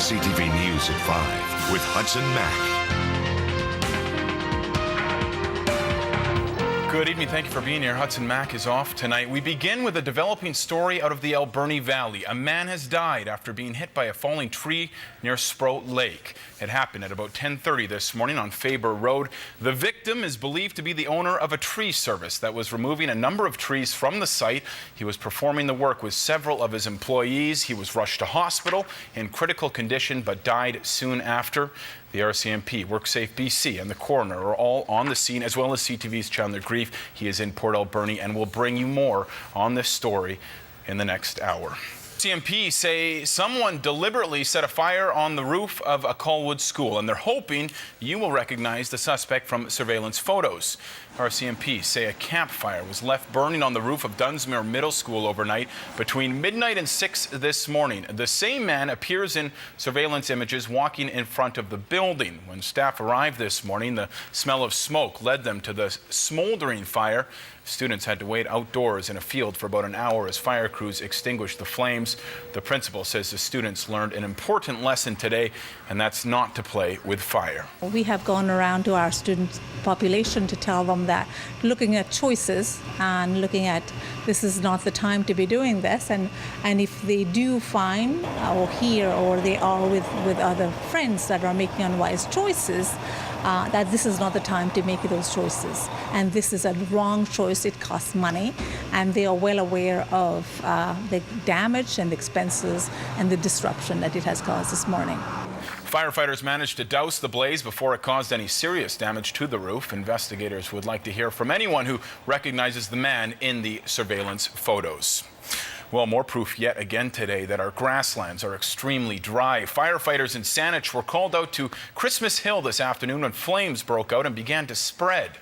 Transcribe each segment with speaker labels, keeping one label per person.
Speaker 1: CTV News at 5 with Hudson Mack.
Speaker 2: Good evening. Thank you for being here. Hudson Mack is off tonight. We begin with a developing story out of the Alberni Valley. A man has died after being hit by a falling tree near Sprout Lake. It happened at about 10:30 this morning on Faber Road. The victim is believed to be the owner of a tree service that was removing a number of trees from the site. He was performing the work with several of his employees. He was rushed to hospital in critical condition but died soon after. The RCMP, WorkSafe BC, and the coroner are all on the scene, as well as CTV's Chandler Grief. He is in Port Alberni and will bring you more on this story in the next hour. RCMP say someone deliberately set a fire on the roof of a Colwood school, and they're hoping you will recognize the suspect from surveillance photos. RCMP say a campfire was left burning on the roof of Dunsmuir Middle School overnight between midnight and 6 this morning. The same man appears in surveillance images walking in front of the building. When staff arrived this morning, the smell of smoke led them to the smoldering fire. Students had to wait outdoors in a field for about an hour as fire crews extinguished the flames. The principal says the students learned an important lesson today, and that's not to play with fire.
Speaker 3: We have gone around to our student population to tell them that looking at choices and looking at this is not the time to be doing this, and if they do find or hear or they are with other friends that are making unwise choices, that this is not the time to make those choices. And this is a wrong choice. It costs money, and they are well aware of the damage and the expenses and the disruption that it has caused this morning.
Speaker 2: Firefighters managed to douse the blaze before it caused any serious damage to the roof. Investigators would like to hear from anyone who recognizes the man in the surveillance photos. Well, more proof yet again today that our grasslands are extremely dry. Firefighters in Saanich were called out to Christmas Hill this afternoon when flames broke out and began to spread.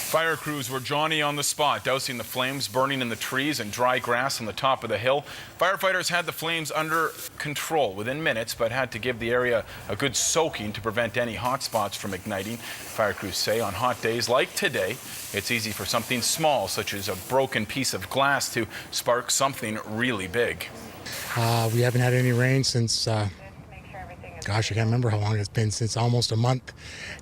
Speaker 2: Fire crews were Johnny on the spot, dousing the flames burning in the trees and dry grass on the top of the hill. Firefighters had the flames under control within minutes, but had to give the area a good soaking to prevent any hot spots from igniting. Fire crews say on hot days like today, it's easy for something small, such as a broken piece of glass, to spark something really big.
Speaker 4: We haven't had any rain since gosh, I can't remember how long it's been, since almost a month.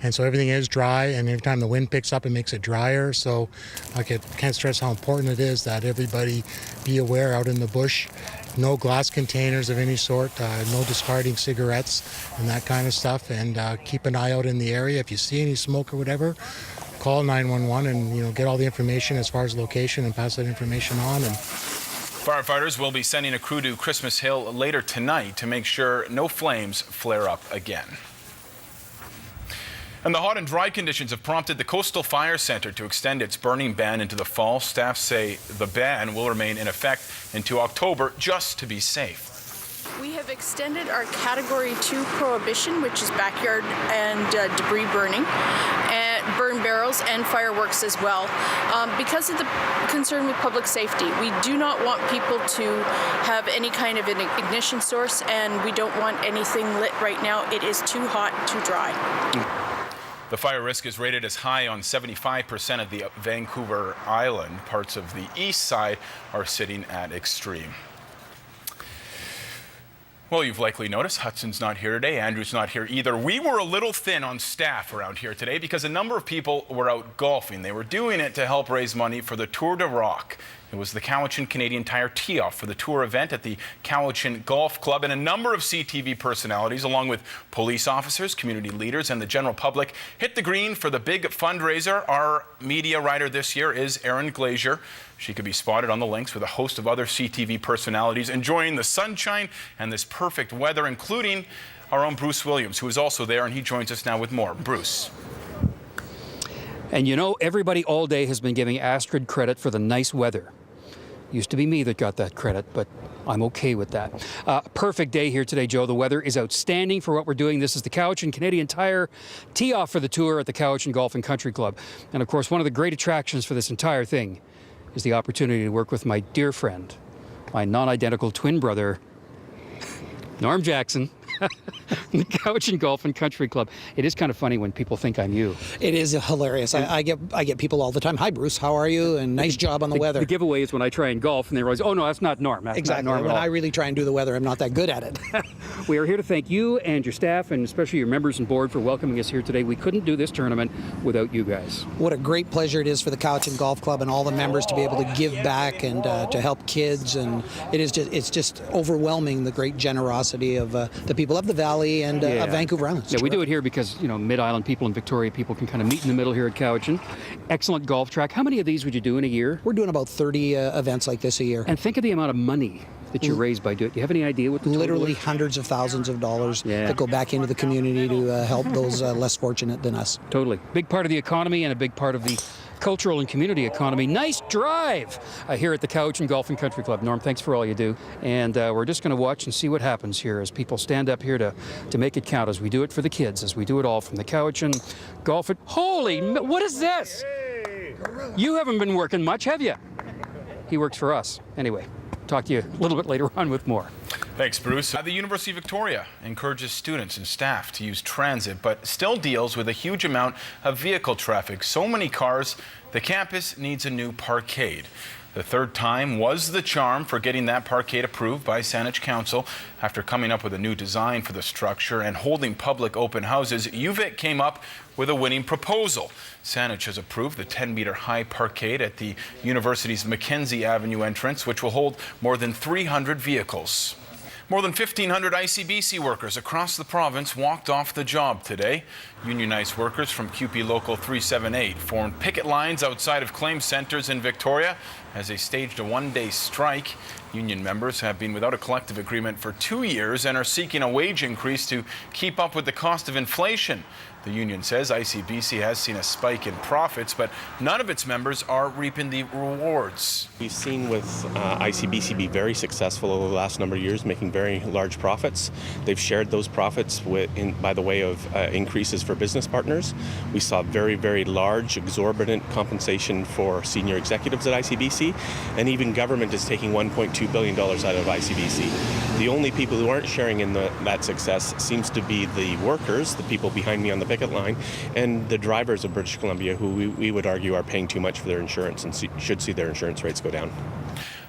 Speaker 4: And so everything is dry, and every time the wind picks up, it makes it drier. So I can't stress how important it is that everybody be aware out in the bush. No glass containers of any sort, no discarding cigarettes and that kind of stuff. And keep an eye out in the area. If you see any smoke or whatever, call 911 and get all the information as far as location and pass that information on. And
Speaker 2: firefighters will be sending a crew to Christmas Hill later tonight to make sure no flames flare up again. And the hot and dry conditions have prompted the Coastal Fire Centre to extend its burning ban into the fall. Staff say the ban will remain in effect into October just to be safe.
Speaker 5: We have extended our Category 2 prohibition, which is backyard and debris burning, and burn barrels and fireworks as well. Because of the concern with public safety, we do not want people to have any kind of an ignition source, and we don't want anything lit right now. It is too hot, too dry.
Speaker 2: The fire risk is rated as high on 75% of the Vancouver Island. Parts of the east side are sitting at extreme. Well, you've likely noticed Hudson's not here today. Andrew's not here either. We were a little thin on staff around here today because a number of people were out golfing. They were doing it to help raise money for the Tour de Rock. It was the Cowichan Canadian Tire tee-off for the tour event at the Cowichan Golf Club, and a number of CTV personalities, along with police officers, community leaders, and the general public, hit the green for the big fundraiser. Our media writer this year is Erin Glazier. She could be spotted on the links with a host of other CTV personalities enjoying the sunshine and this perfect weather, including our own Bruce Williams, who is also there, and he joins us now with more. Bruce.
Speaker 6: And everybody all day has been giving Astrid credit for the nice weather. Used to be me that got that credit, but I'm okay with that. Perfect day here today, Joe. The weather is outstanding for what we're doing. This is the Cowichan Canadian Tire tee-off for the tour at the Cowichan Golf and Country Club. And of course, one of the great attractions for this entire thing is the opportunity to work with my dear friend, my non-identical twin brother, Norm Jackson. The Couch and Golf and Country Club. It is kind of funny when people think I'm you.
Speaker 7: It is hilarious. I get people all the time. Hi, Bruce. How are you? And nice job on the weather.
Speaker 6: The giveaway is when I try and golf, and they realize, oh no, that's not Norm. That's
Speaker 7: Exactly.
Speaker 6: not Norm at
Speaker 7: When
Speaker 6: all.
Speaker 7: I really try and do the weather, I'm not that good at it.
Speaker 6: We are here to thank you and your staff, and especially your members and board for welcoming us here today. We couldn't do this tournament without you guys.
Speaker 7: What a great pleasure it is for the Couch and Golf Club and all the members to be able to give back and to help kids. And it's just overwhelming, the great generosity of the people of the Valley and of Vancouver Island.
Speaker 6: Yeah, we do it here because, you know, Mid-Island people and Victoria people can kind of meet in the middle here at Cowichan. Excellent golf track. How many of these would you do in a year?
Speaker 7: We're doing about 30 events like this a year.
Speaker 6: And think of the amount of money that you raise by doing it. Do you have any idea what the total
Speaker 7: Literally
Speaker 6: is?
Speaker 7: hundreds of thousands of dollars
Speaker 6: Yeah.
Speaker 7: that go back into the community to help those less fortunate than us.
Speaker 6: Totally. Big part of the economy and a big part of the cultural and community economy. Nice drive here at the Couch and Golf and Country Club. Norm, thanks for all you do. And we're just going to watch and see what happens here as people stand up here to make it count, as we do it for the kids, as we do it all from the Couch and Golf. What is this? You haven't been working much, have you? He works for us. Anyway, talk to you a little bit later on with more.
Speaker 2: Thanks, Bruce. The University of Victoria encourages students and staff to use transit, but still deals with a huge amount of vehicle traffic. So many cars, the campus needs a new parkade. The third time was the charm for getting that parkade approved by Saanich Council. After coming up with a new design for the structure and holding public open houses, UVic came up with a winning proposal. Saanich has approved the 10-meter high parkade at the university's Mackenzie Avenue entrance, which will hold more than 300 vehicles. More than 1,500 ICBC workers across the province walked off the job today. Unionized workers from QP Local 378 formed picket lines outside of claim centres in Victoria as they staged a one-day strike. Union members have been without a collective agreement for 2 years and are seeking a wage increase to keep up with the cost of inflation. The union says ICBC has seen a spike in profits, but none of its members are reaping the rewards.
Speaker 8: We've seen with ICBC be very successful over the last number of years, making very large profits. They've shared those profits by the way of increases for business partners. We saw very, very large, exorbitant compensation for senior executives at ICBC, and even government is taking $1.2 billion out of ICBC. The only people who aren't sharing in that success seems to be the workers, the people behind me on the picket line, and the drivers of British Columbia, who we would argue are paying too much for their insurance and should see their insurance rates go down.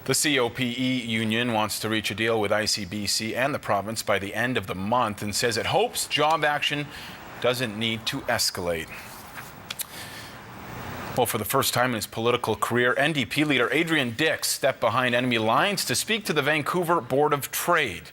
Speaker 2: The COPE union wants to reach a deal with ICBC and the province by the end of the month and says it hopes job action doesn't need to escalate. Well, for the first time in his political career, NDP leader Adrian Dix stepped behind enemy lines to speak to the Vancouver Board of Trade.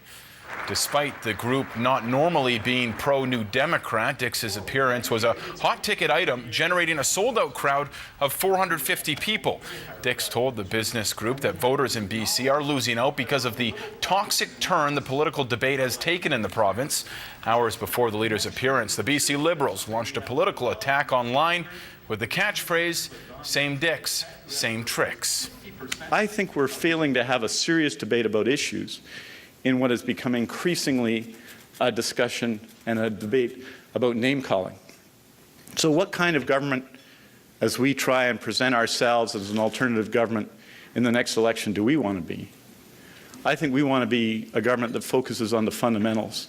Speaker 2: Despite the group not normally being pro-New Democrat, Dix's appearance was a hot-ticket item, generating a sold-out crowd of 450 people. Dix told the business group that voters in BC are losing out because of the toxic turn the political debate has taken in the province. Hours before the leader's appearance, the BC Liberals launched a political attack online with the catchphrase, "Same Dix, same tricks."
Speaker 9: I think we're failing to have a serious debate about issues in what has become increasingly a discussion and a debate about name-calling. So what kind of government, as we try and present ourselves as an alternative government in the next election, do we want to be? I think we want to be a government that focuses on the fundamentals.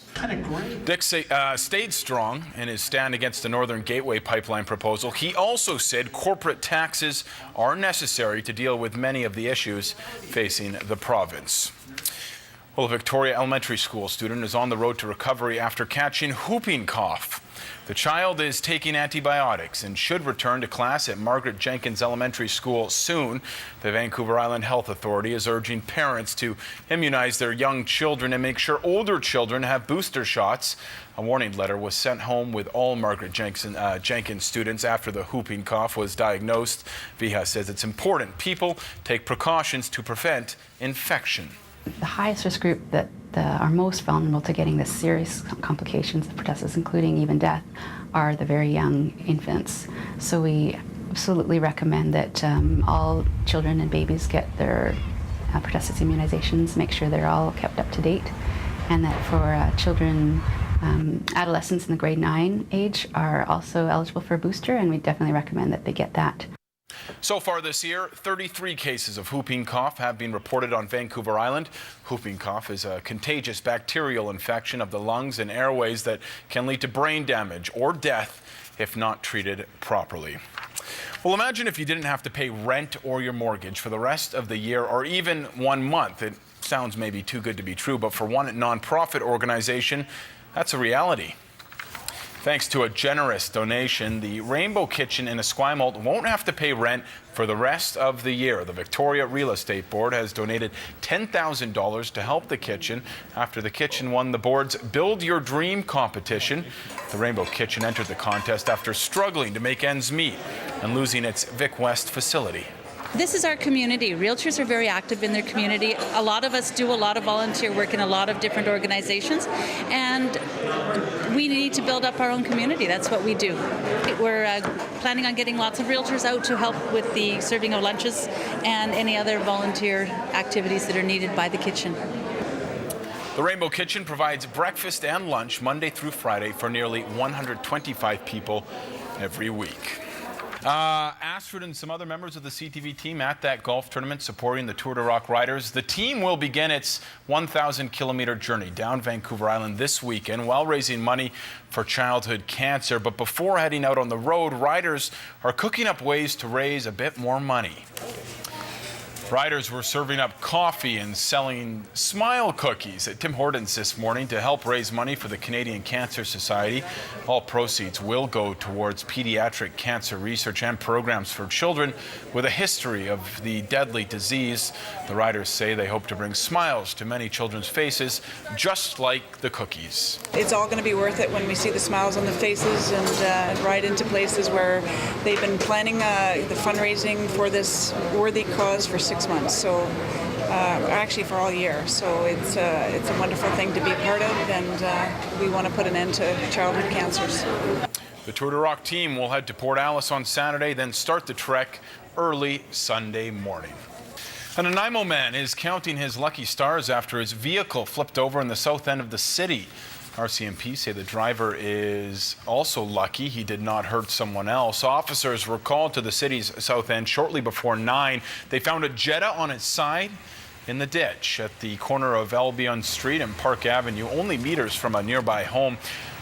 Speaker 2: Dix stayed strong in his stand against the Northern Gateway pipeline proposal. He also said corporate taxes are necessary to deal with many of the issues facing the province. Well, a Victoria Elementary School student is on the road to recovery after catching whooping cough. The child is taking antibiotics and should return to class at Margaret Jenkins Elementary School soon. The Vancouver Island Health Authority is urging parents to immunize their young children and make sure older children have booster shots. A warning letter was sent home with all Margaret Jenkins students after the whooping cough was diagnosed. VIHA says it's important people take precautions to prevent infection.
Speaker 10: The highest risk group that are most vulnerable to getting the serious complications of pertussis, including even death, are the very young infants. So we absolutely recommend that all children and babies get their pertussis immunizations, make sure they're all kept up to date, and that for children, adolescents in the grade 9 age are also eligible for a booster, and we definitely recommend that they get that.
Speaker 2: So far this year, 33 cases of whooping cough have been reported on Vancouver Island. Whooping cough is a contagious bacterial infection of the lungs and airways that can lead to brain damage or death if not treated properly. Well, imagine if you didn't have to pay rent or your mortgage for the rest of the year or even 1 month. It sounds maybe too good to be true, but for one nonprofit organization, that's a reality. Thanks to a generous donation, the Rainbow Kitchen in Esquimalt won't have to pay rent for the rest of the year. The Victoria Real Estate Board has donated $10,000 to help the kitchen after the kitchen won the board's Build Your Dream competition. The Rainbow Kitchen entered the contest after struggling to make ends meet and losing its Vic West facility.
Speaker 11: This is our community. Realtors are very active in their community. A lot of us do a lot of volunteer work in a lot of different organizations, and we need to build up our own community. That's what we do. We're planning on getting lots of realtors out to help with the serving of lunches and any other volunteer activities that are needed by the kitchen.
Speaker 2: The Rainbow Kitchen provides breakfast and lunch Monday through Friday for nearly 125 people every week. Astrid and some other members of the CTV team at that golf tournament supporting the Tour de Rock riders. The team will begin its 1,000-kilometer journey down Vancouver Island this weekend while raising money for childhood cancer. But before heading out on the road, riders are cooking up ways to raise a bit more money. Riders were serving up coffee and selling smile cookies at Tim Hortons this morning to help raise money for the Canadian Cancer Society. All proceeds will go towards pediatric cancer research and programs for children with a history of the deadly disease. The riders say they hope to bring smiles to many children's faces, just like the cookies.
Speaker 12: It's all going to be worth it when we see the smiles on the faces and ride into places where they've been planning the fundraising for this worthy cause for 6 months, so actually for all year. So it's a wonderful thing to be a part of, and we want to put an end to childhood cancers.
Speaker 2: The Tour de Rock team will head to Port Alice on Saturday, then start the trek early Sunday morning. An Nanaimo man is counting his lucky stars after his vehicle flipped over in the south end of the city. RCMP say the driver is also lucky he did not hurt someone else. Officers were called to the city's south end shortly before 9. They found a Jetta on its side in the ditch at the corner of Albion Street and Park Avenue, only meters from a nearby home.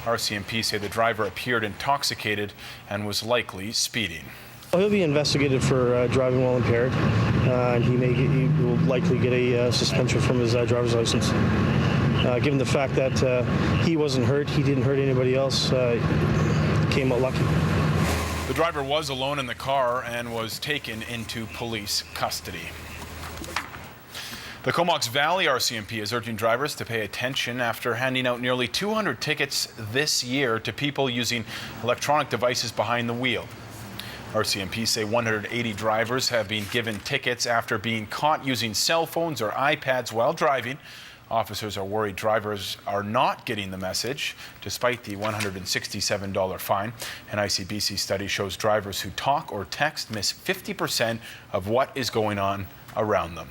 Speaker 2: RCMP say the driver appeared intoxicated and was likely speeding.
Speaker 13: He'll be investigated for driving while impaired. He will likely get a suspension from his driver's license. Given the fact that he wasn't hurt, he didn't hurt anybody else, came out lucky.
Speaker 2: The driver was alone in the car and was taken into police custody. The Comox Valley RCMP is urging drivers to pay attention after handing out nearly 200 tickets this year to people using electronic devices behind the wheel. RCMP say 180 drivers have been given tickets after being caught using cell phones or iPads while driving. Officers are worried drivers are not getting the message, despite the $167 fine. An ICBC study shows drivers who talk or text miss 50% of what is going on around them.